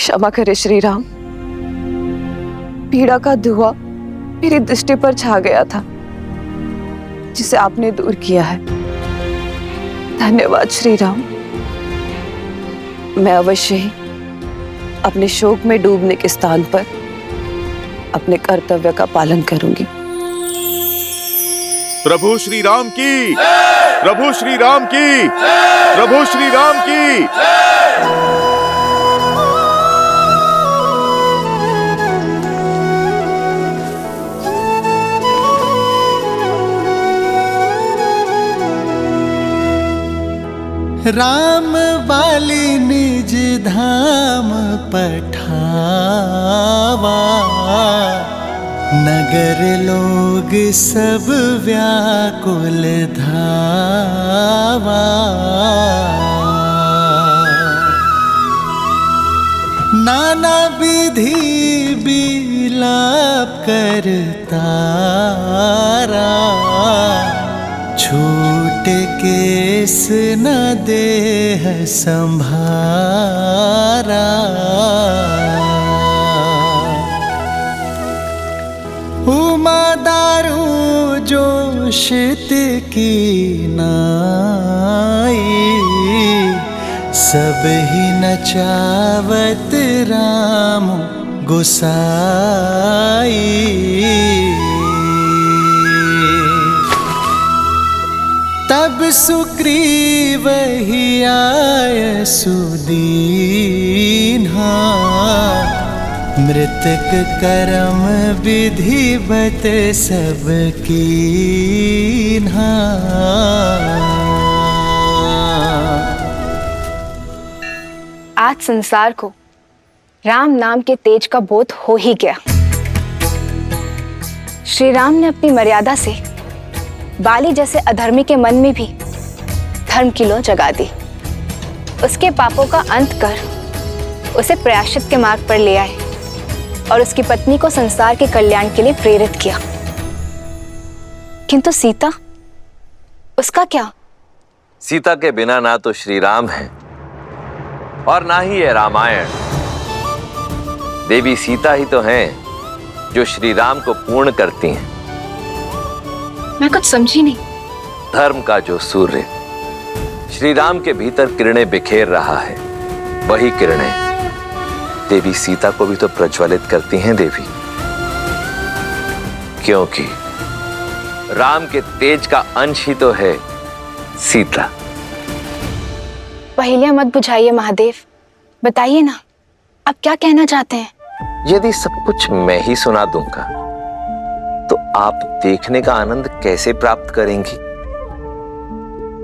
क्षमा करे श्री राम, पीड़ा का धुआं मेरी दृष्टि पर छा गया था, जिसे आपने दूर किया है। धन्यवाद श्री राम। मैं अवश्य ही अपने शोक में डूबने के स्थान पर अपने कर्तव्य का पालन करूंगी। प्रभु श्री राम की, प्रभु श्री राम की, प्रभु श्री राम की। राम वाली निज धाम पठावा, नगर लोग सब व्याकुल धावा। नाना विधि विलाप करतारा, छूट केस न देह संभारा। उमा दारू जोशित की नाई, सब ही नचावत राम गोसाई। तब सुग्रीव ही आय सुदीन्हा, मृतक करम विधिवत सब कीन्हा। आज संसार को राम नाम के तेज का बोध हो ही गया। श्री राम ने अपनी मर्यादा से बाली जैसे अधर्मी के मन में भी धर्म की लौ जगा दी। उसके पापों का अंत कर उसे प्रायश्चित के मार्ग पर ले आए और उसकी पत्नी को संसार के कल्याण के लिए प्रेरित किया। किंतु सीता, उसका क्या? सीता के बिना ना तो श्री राम है और ना ही है रामायण। देवी सीता ही तो हैं जो श्री राम को पूर्ण करती हैं। मैं कुछ समझी नहीं। धर्म का जो सूर्य श्री राम के भीतर किरणें बिखेर रहा है, वही किरणें देवी सीता को भी तो प्रज्वलित करती हैं देवी, क्योंकि राम के तेज का अंश ही तो है सीता। पहेलियां मत बुझाइए महादेव, बताइए ना, आप क्या कहना चाहते हैं? यदि सब कुछ मैं ही सुना दूंगा तो आप देखने का आनंद कैसे प्राप्त करेंगी?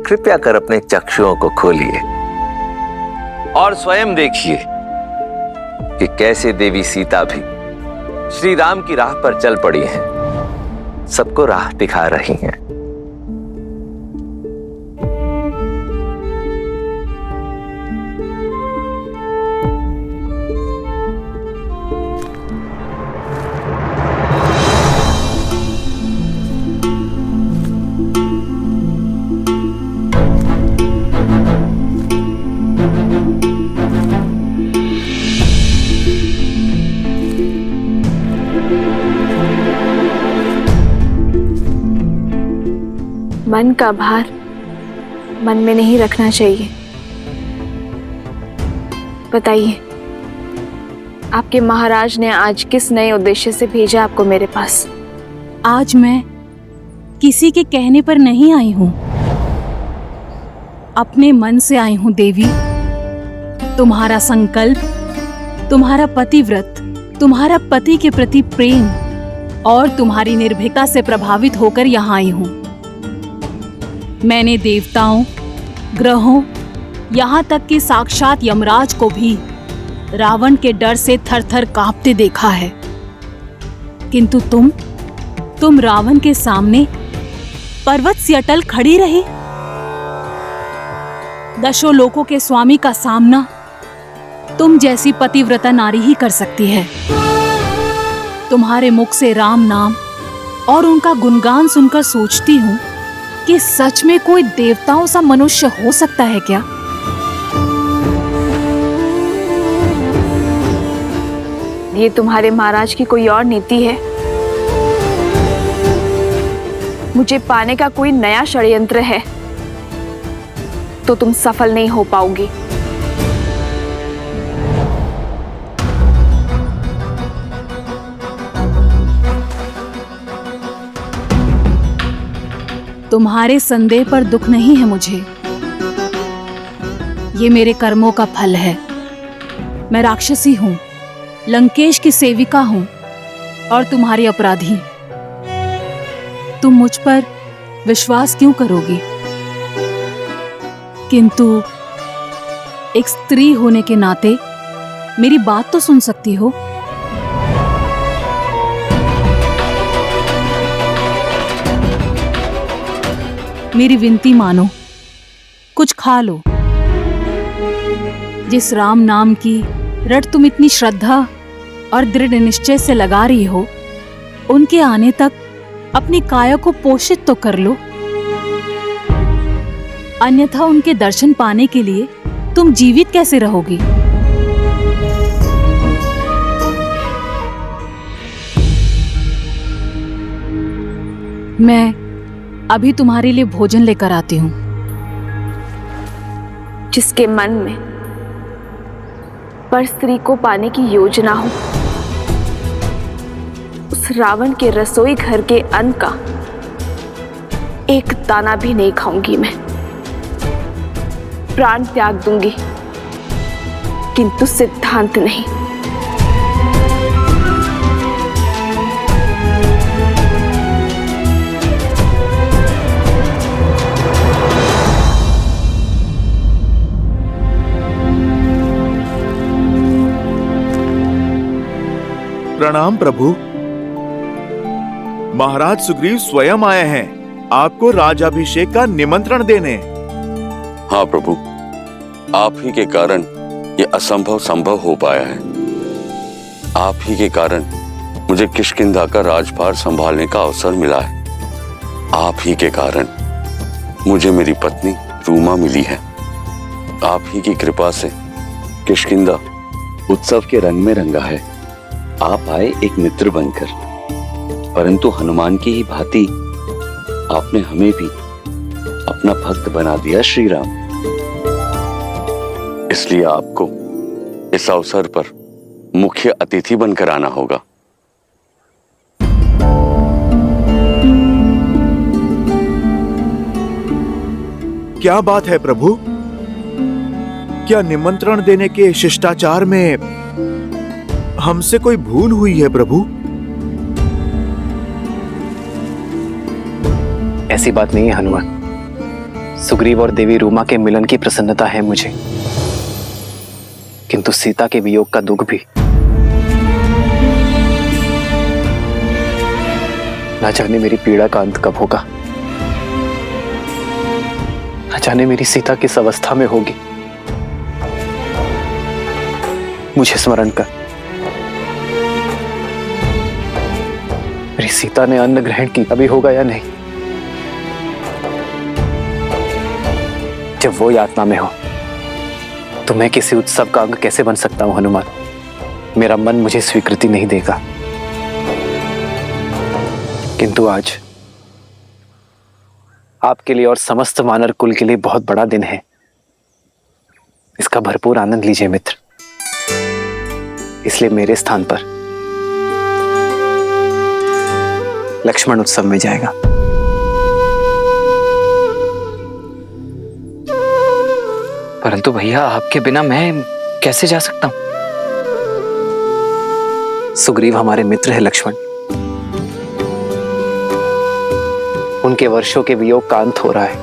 कृपया कर अपने चक्षुओं को खोलिए और स्वयं देखिए कि कैसे देवी सीता भी श्री राम की राह पर चल पड़ी हैं, सबको राह दिखा रही हैं। मन का भार मन में नहीं रखना चाहिए। बताइए, आपके महाराज ने आज किस नए उद्देश्य से भेजा आपको मेरे पास? आज मैं किसी के कहने पर नहीं आई हूं, अपने मन से आई हूं देवी। तुम्हारा संकल्प, तुम्हारा पतिव्रत, तुम्हारा पति के प्रति प्रेम और तुम्हारी निर्भीकता से प्रभावित होकर यहाँ आई हूं। मैंने देवताओं, ग्रहों, यहाँ तक कि साक्षात यमराज को भी रावण के डर से थर-थर कांपते देखा है, किंतु तुम रावण के सामने पर्वत सी अटल खड़ी रही। दशों लोकों के स्वामी का सामना तुम जैसी पतिव्रता नारी ही कर सकती है। तुम्हारे मुख से राम नाम और उनका गुणगान सुनकर सोचती हूँ कि सच में कोई देवताओं सा मनुष्य हो सकता है क्या? ये तुम्हारे महाराज की कोई और नीति है? मुझे पाने का कोई नया षड्यंत्र है तो तुम सफल नहीं हो पाओगी। तुम्हारे संदेह पर दुख नहीं है मुझे। ये मेरे कर्मों का फल है। मैं राक्षसी हूं, लंकेश की सेविका हूं और तुम्हारी अपराधी। तुम मुझ पर विश्वास क्यों करोगी? किंतु एक स्त्री होने के नाते मेरी बात तो सुन सकती हो। मेरी विनती मानो, कुछ खा लो। जिस राम नाम की रट तुम इतनी श्रद्धा और दृढ़ निश्चय से लगा रही हो, उनके आने तक अपनी काया को पोषित तो कर लो। अन्यथा उनके दर्शन पाने के लिए तुम जीवित कैसे रहोगी? मैं अभी तुम्हारे लिए भोजन लेकर आती हूँ। जिसके मन में पर स्त्री को पाने की योजना हो, उस रावण के रसोई घर के अन्न का एक दाना भी नहीं खाऊंगी मैं। प्राण त्याग दूंगी, किंतु सिद्धांत नहीं। प्रणाम प्रभु। महाराज सुग्रीव स्वयं आए हैं आपको राजाभिषेक का निमंत्रण देने। हाँ प्रभु, आप ही के कारण ये असंभव संभव हो पाया है। आप ही के कारण मुझे किष्किंधा का राजभार संभालने का अवसर मिला है। आप ही के कारण मुझे मेरी पत्नी रूमा मिली है। आप ही की कृपा से किष्किंधा उत्सव के रंग में रंगा है। आप आए एक मित्र बनकर, परंतु हनुमान की ही भांति आपने हमें भी अपना भक्त बना दिया श्री राम। इसलिए आपको इस अवसर पर मुख्य अतिथि बनकर आना होगा। क्या बात है प्रभु? क्या निमंत्रण देने के शिष्टाचार में हमसे कोई भूल हुई है प्रभु? ऐसी बात नहीं है हनुमान। सुग्रीव और देवी रूमा के मिलन की प्रसन्नता है मुझे, किंतु सीता के वियोग का दुख भी। ना जाने मेरी पीड़ा का अंत कब होगा, ना जाने मेरी सीता किस अवस्था में होगी। मुझे स्मरण कर, मेरी सीता ने अन्न ग्रहण की अभी होगा या नहीं? जब वो यातना में हो तो मैं किसी उत्सव का अंग कैसे बन सकता हूं हनुमान? मेरा मन मुझे स्वीकृति नहीं देगा। किंतु आज आपके लिए और समस्त वानर कुल के लिए बहुत बड़ा दिन है। इसका भरपूर आनंद लीजिए मित्र। इसलिए मेरे स्थान पर लक्ष्मण उत्सव में जाएगा। परंतु भैया, आपके बिना मैं कैसे जा सकता हूं? सुग्रीव हमारे मित्र है लक्ष्मण। उनके वर्षों के वियोग का अंत हो रहा है।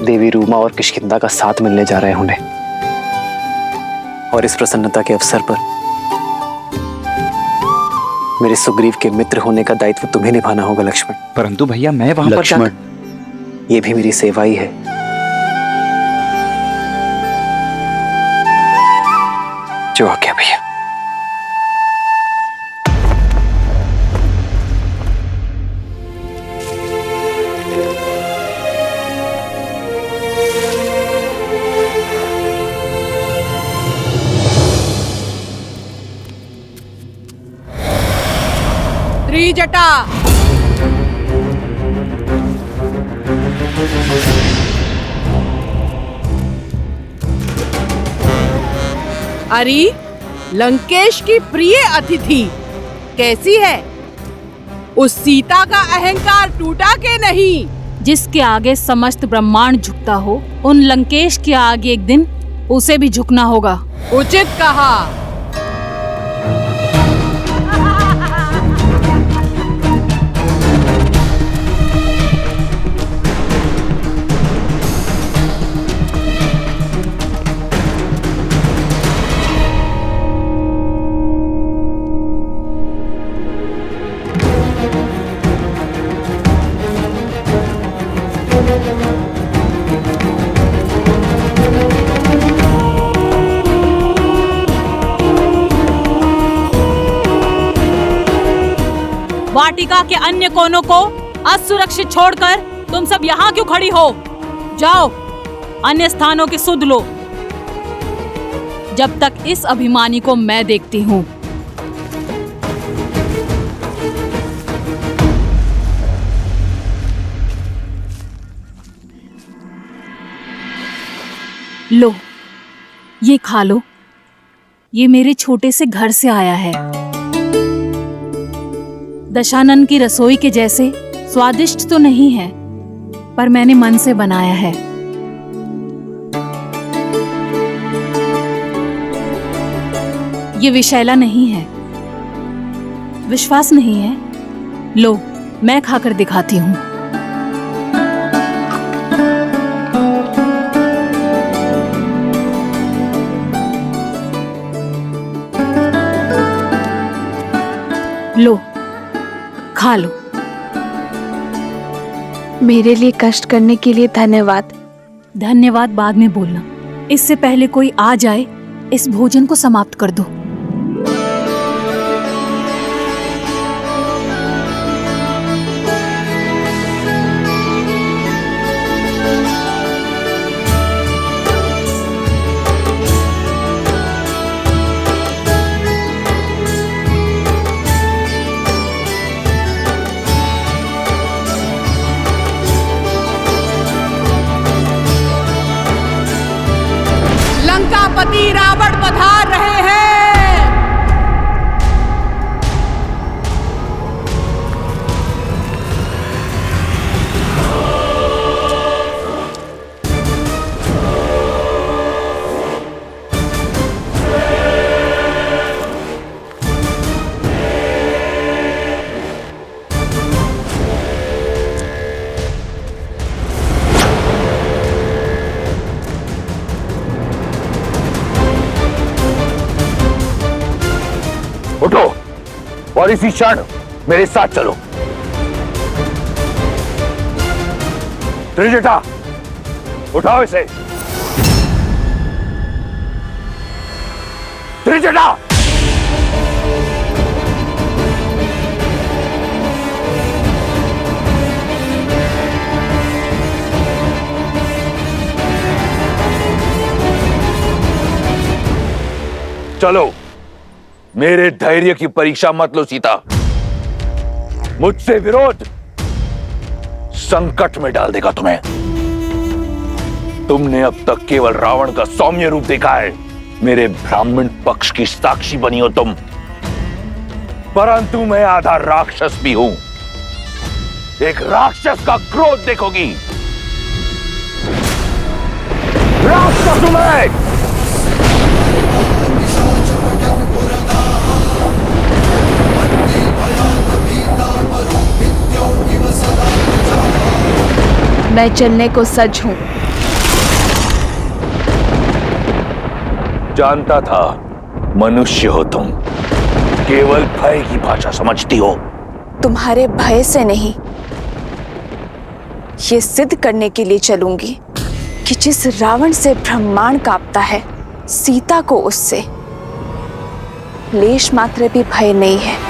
देवी रूमा और किष्किंधा का साथ मिलने जा रहे हैं उन्हें, और इस प्रसन्नता के अवसर पर मेरे सुग्रीव के मित्र होने का दायित्व तुम्हें निभाना होगा लक्ष्मण। परंतु भैया, मैं वहां पर लक्ष्मण, ये भी मेरी सेवा ही है। जो आज्ञा भैया। त्रिजटा। अरे लंकेश की प्रिय अतिथि कैसी है? उस सीता का अहंकार टूटा के नहीं? जिसके आगे समस्त ब्रह्मांड झुकता हो, उन लंकेश के आगे एक दिन उसे भी झुकना होगा। उचित कहा। वाटिका के अन्य कोनों को असुरक्षित छोड़कर तुम सब यहाँ क्यों खड़ी हो? जाओ अन्य स्थानों की सुध लो, जब तक इस अभिमानी को मैं देखती हूँ। लो, ये खा लो। ये मेरे छोटे से घर से आया है। दशानन की रसोई के जैसे स्वादिष्ट तो नहीं है, पर मैंने मन से बनाया है। ये विषैला नहीं है। विश्वास नहीं है? लो, मैं खाकर दिखाती हूँ। लो, खा लो। मेरे लिए कष्ट करने के लिए धन्यवाद। धन्यवाद बाद में बोलना। इससे पहले कोई आ जाए, इस भोजन को समाप्त कर दो। लंकापति रावण पधार रहे हैं। उठो और इसी क्षण मेरे साथ चलो। त्रिजटा, उठाओ इसे। त्रिजटा, चलो। मेरे धैर्य की परीक्षा मत लो सीता। मुझसे विरोध संकट में डाल देगा तुम्हें। तुमने अब तक केवल रावण का सौम्य रूप देखा है। मेरे ब्राह्मण पक्ष की साक्षी बनी हो तुम, परंतु मैं आधा राक्षस भी हूं। एक राक्षस का क्रोध देखोगी। राक्षस हूं मैं। मैं चलने को सज्ज हूं। जानता था मनुष्य हो तुम, केवल भय की भाषा समझती हो। तुम्हारे भय से नहीं, ये सिद्ध करने के लिए चलूंगी कि जिस रावण से ब्रह्मांड कांपता है, सीता को उससे लेश मात्र भी भय नहीं है।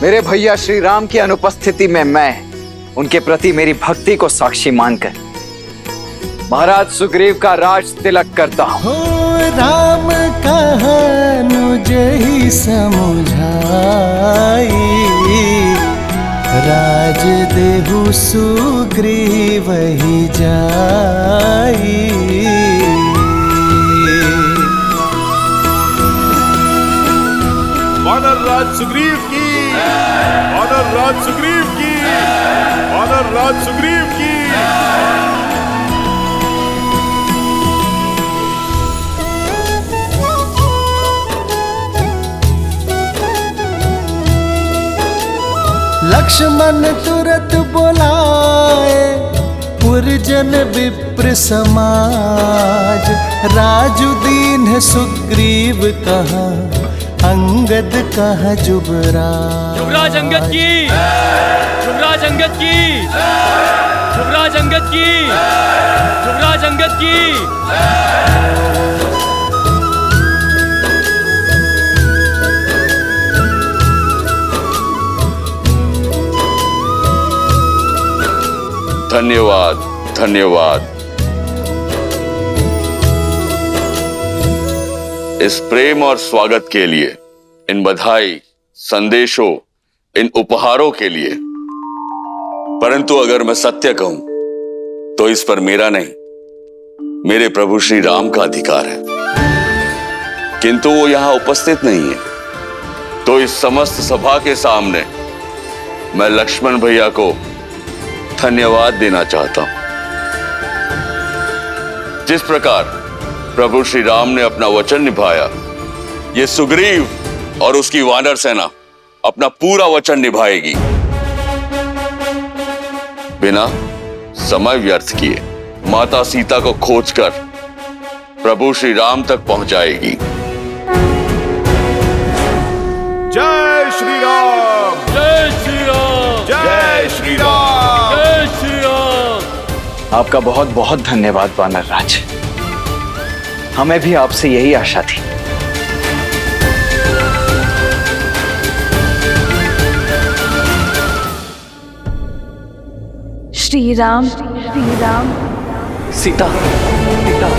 मेरे भैया श्री राम की अनुपस्थिति में मैं उनके प्रति मेरी भक्ति को साक्षी मानकर महाराज सुग्रीव का राज तिलक करता हूँ। हो राम कहनुज ही समुझाई, राज देहु सुग्रीव ही जाई। वानर राज सुग्रीव की, वानर राज सुग्रीव की, वानर राज सुग्रीव की। लक्ष्मण तुरत बोलाए, पुरजन विप्र समाज। राजु दीन सुग्रीव कहा, अंगद कहा जुबराज। युवराज अंगद की, युवराज अंगद की, युवराज अंगद की, युवराज अंगद की। धन्यवाद, धन्यवाद। इस प्रेम और स्वागत के लिए, इन बधाई, संदेशों, इन उपहारों के लिए। परंतु अगर मैं सत्य कहूं तो इस पर मेरा नहीं, मेरे प्रभु श्री राम का अधिकार है। किंतु वो यहां उपस्थित नहीं है, तो इस समस्त सभा के सामने मैं लक्ष्मण भैया को धन्यवाद देना चाहता हूं। जिस प्रकार प्रभु श्री राम ने अपना वचन निभाया, ये सुग्रीव और उसकी वानर सेना अपना पूरा वचन निभाएगी, बिना समय व्यर्थ किए माता सीता को खोजकर प्रभु श्री राम तक पहुंचाएगी। जय श्री राम, जय श्री राम, जय श्री राम, जय श्री राम। आपका बहुत बहुत धन्यवाद वानर राज, हमें भी आपसे यही आशा थी। श्री राम, श्री राम। सीता, सीता।